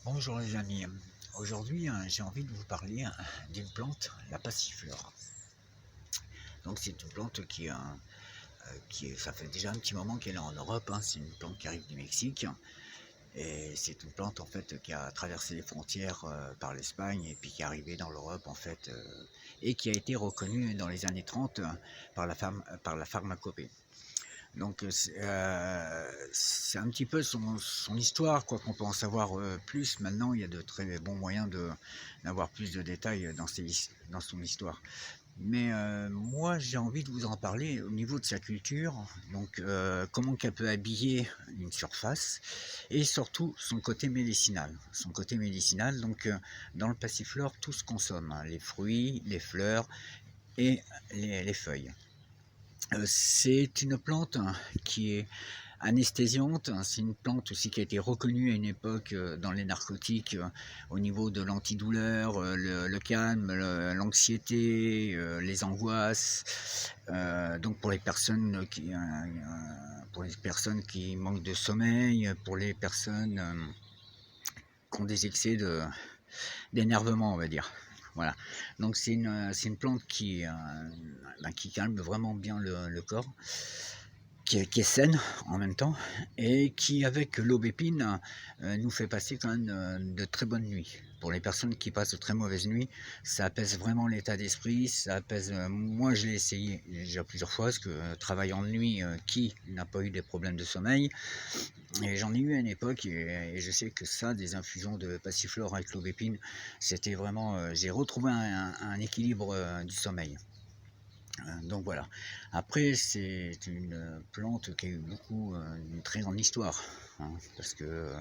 Bonjour les amis, aujourd'hui j'ai envie de vous parler d'une plante, la passiflore. Donc c'est une plante ça fait déjà un petit moment qu'elle est en Europe, c'est une plante qui arrive du Mexique. Et c'est une plante en fait qui a traversé les frontières par l'Espagne et puis qui est arrivée dans l'Europe en fait et qui a été reconnue dans les années 30 par la pharmacopée. Donc c'est un petit peu son histoire, quoi qu'on peut en savoir plus. Maintenant, il y a de très bons moyens d'avoir plus de détails dans son histoire. Mais moi, j'ai envie de vous en parler au niveau de sa culture, donc comment qu'elle peut habiller une surface, et surtout son côté médicinal. Son côté médicinal, donc dans le passiflore, tout se consomme, les fruits, les fleurs et les feuilles. C'est une plante qui est anesthésiante, c'est une plante aussi qui a été reconnue à une époque dans les narcotiques au niveau de l'antidouleur, le calme, l'anxiété, les angoisses. Donc pour les personnes qui manquent de sommeil, pour les personnes qui ont des excès d'énervement, on va dire. Voilà. Donc c'est une plante qui calme vraiment bien le corps, qui est saine en même temps, et qui, avec l'aubépine, nous fait passer quand même de très bonnes nuits. Pour les personnes qui passent de très mauvaises nuits, ça apaise vraiment l'état d'esprit, ça apaise. Moi, je l'ai essayé déjà plusieurs fois, parce que travailler en nuit, qui n'a pas eu des problèmes de sommeil, et j'en ai eu à une époque, et je sais que ça, des infusions de passiflore avec l'aubépine, c'était vraiment. J'ai retrouvé un équilibre du sommeil. Donc voilà. Après, c'est une plante qui a eu une très grande histoire, parce que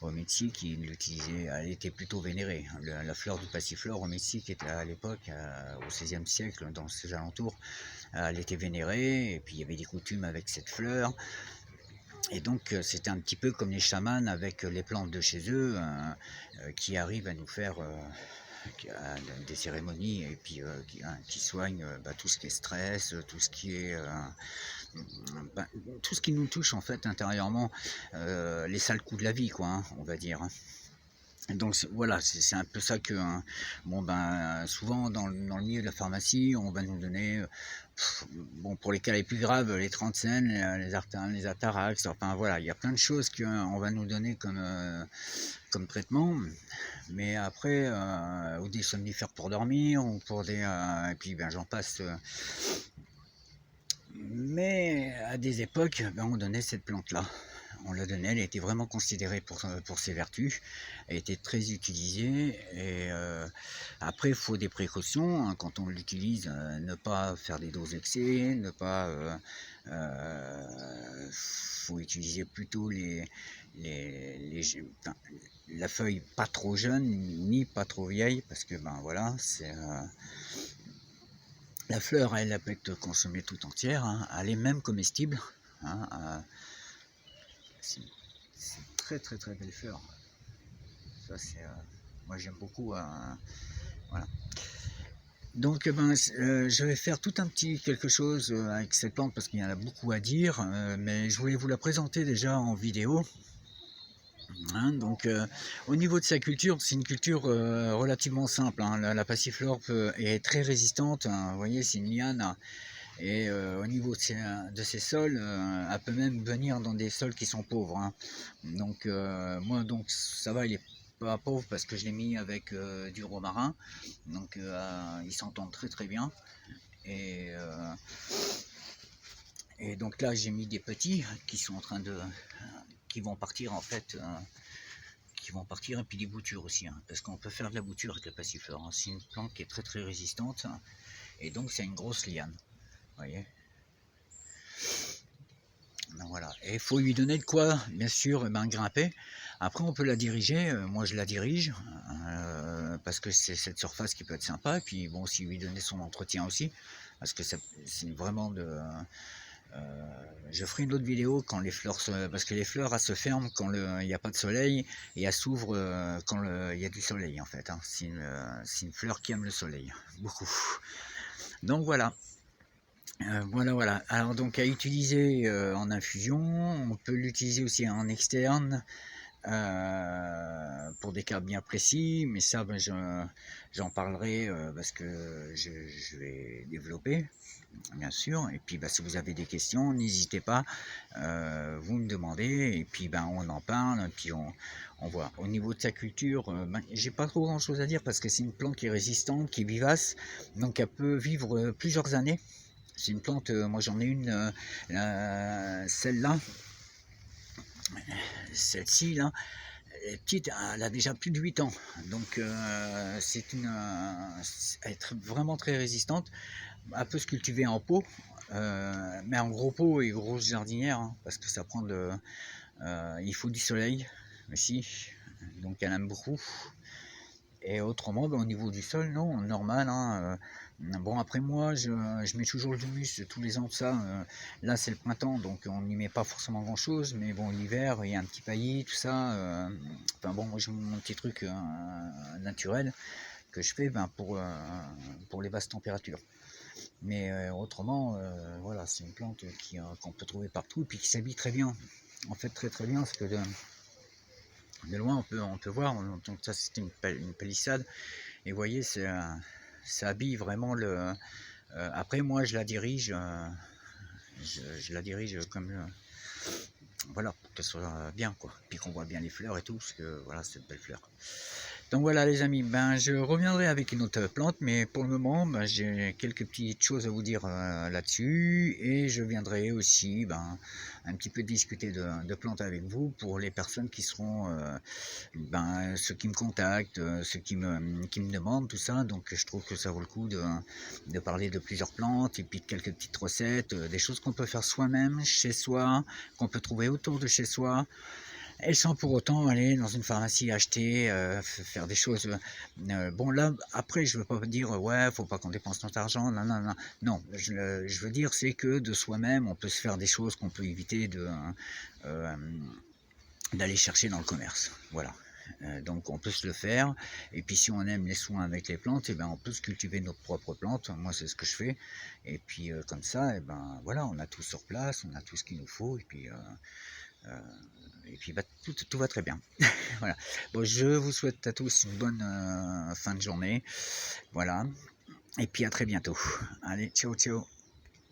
au Mexique, ils l'utilisaient, elle était plutôt vénérée. La fleur du passiflore au Mexique était à l'époque, au XVIe siècle, dans ces alentours, elle était vénérée, et puis il y avait des coutumes avec cette fleur. Et donc, c'était un petit peu comme les chamans avec les plantes de chez eux, qui arrivent à nous faire des cérémonies et puis qui soignent tout ce qui est stress, tout ce qui est bah, tout ce qui nous touche en fait intérieurement, les sales coups de la vie, quoi, on va dire. Donc voilà, c'est un peu ça que souvent dans le milieu de la pharmacie, on va nous donner pour les cas les plus graves, les 30 scènes, les atarax, enfin voilà, il y a plein de choses qu'on va nous donner comme traitement. Mais après, ou des somnifères pour dormir, ou pour et puis j'en passe. Mais à des époques, on donnait cette plante-là. On la donnait, elle était vraiment considérée pour ses vertus, elle était très utilisée, et après il faut des précautions, quand on l'utilise, ne pas faire des doses excès, ne pas... faut utiliser plutôt la feuille pas trop jeune, ni pas trop vieille, parce que voilà, la fleur, elle peut être consommée tout entière, elle est même comestible. C'est une très très très belle fleur. Ça, moi j'aime beaucoup. Voilà. Donc je vais faire tout un petit quelque chose avec cette plante parce qu'il y en a beaucoup à dire, mais je voulais vous la présenter déjà en vidéo. Donc au niveau de sa culture, c'est une culture relativement simple. La passiflore est très résistante. Vous voyez, c'est une liane. Et au niveau de ces sols, elle peut même venir dans des sols qui sont pauvres. Donc moi, donc ça va, il est pas pauvre parce que je l'ai mis avec du romarin. Donc ils s'entendent très très bien. Et, euh, et donc là, j'ai mis des petits qui sont en train qui vont partir en fait. Qui vont partir, et puis des boutures aussi, parce qu'on peut faire de la bouture avec le passiflore. C'est une plante qui est très très résistante, et donc c'est une grosse liane. Vous voyez. Donc voilà. Et il faut lui donner de quoi, bien sûr, grimper. Après, on peut la diriger. Moi, je la dirige parce que c'est cette surface qui peut être sympa. Et puis, bon, si lui donner son entretien aussi, parce que c'est vraiment de. Je ferai une autre vidéo quand les fleurs parce que les fleurs elles se ferment quand il n'y a pas de soleil, et elles s'ouvrent quand il y a du soleil en fait. C'est une fleur qui aime le soleil, beaucoup. Donc voilà. Voilà. Alors donc à utiliser en infusion, on peut l'utiliser aussi en externe, pour des cas bien précis, mais ça, ben, j'en parlerai parce que je vais développer, bien sûr. Et puis, ben, si vous avez des questions, n'hésitez pas, vous me demandez, et puis ben, on en parle, et puis on voit. Au niveau de sa culture, ben, j'ai pas trop grand chose à dire parce que c'est une plante qui est résistante, qui est vivace, donc elle peut vivre plusieurs années. C'est une plante, moi j'en ai une, celle-là, celle-ci là, elle est petite, elle a déjà plus de 8 ans, donc elle est vraiment très résistante, un peu se cultiver en pot, mais en gros pot et grosse jardinière, hein, parce que ça prend il faut du soleil aussi, donc elle aime beaucoup. Et autrement, ben, au niveau du sol, non, normal, hein, bon, après moi, je mets toujours de l'humus tous les ans, ça. Là, c'est le printemps, donc on n'y met pas forcément grand-chose. Mais bon, l'hiver, il y a un petit paillis, tout ça. Enfin bon, moi, j'ai mon petit truc naturel que je fais ben, pour les basses températures. Mais autrement, voilà, c'est une plante qu'on peut trouver partout et puis qui s'habille très bien. En fait, très très bien, parce que de loin, on peut voir. Donc ça, c'était une palissade. Et vous voyez, ça habille vraiment le. Après, moi, je la dirige, je la dirige comme voilà, pour qu'elle soit bien, quoi. Puis qu'on voit bien les fleurs et tout, parce que voilà, c'est de belles fleurs. Donc voilà les amis, ben je reviendrai avec une autre plante, mais pour le moment ben, j'ai quelques petites choses à vous dire là-dessus, et je viendrai aussi ben, un petit peu discuter de plantes avec vous pour les personnes qui seront, ben, ceux qui me contactent, ceux qui me demandent tout ça. Donc je trouve que ça vaut le coup de parler de plusieurs plantes et puis de quelques petites recettes, des choses qu'on peut faire soi-même, chez soi, qu'on peut trouver autour de chez soi. Et sans pour autant aller dans une pharmacie acheter, faire des choses. Bon là, après, je ne veux pas dire ouais, faut pas qu'on dépense notre argent, non, non, non. Non, je veux dire, c'est que de soi-même, on peut se faire des choses qu'on peut éviter d'aller chercher dans le commerce. Voilà. Donc on peut se le faire, et puis si on aime les soins avec les plantes, et ben on peut se cultiver notre propre plante. Moi c'est ce que je fais, et puis comme ça, et ben voilà, on a tout sur place, on a tout ce qu'il nous faut, et puis bah, tout va très bien. Voilà. Bon, je vous souhaite à tous une bonne fin de journée. Voilà. Et puis à très bientôt. Allez, ciao, ciao.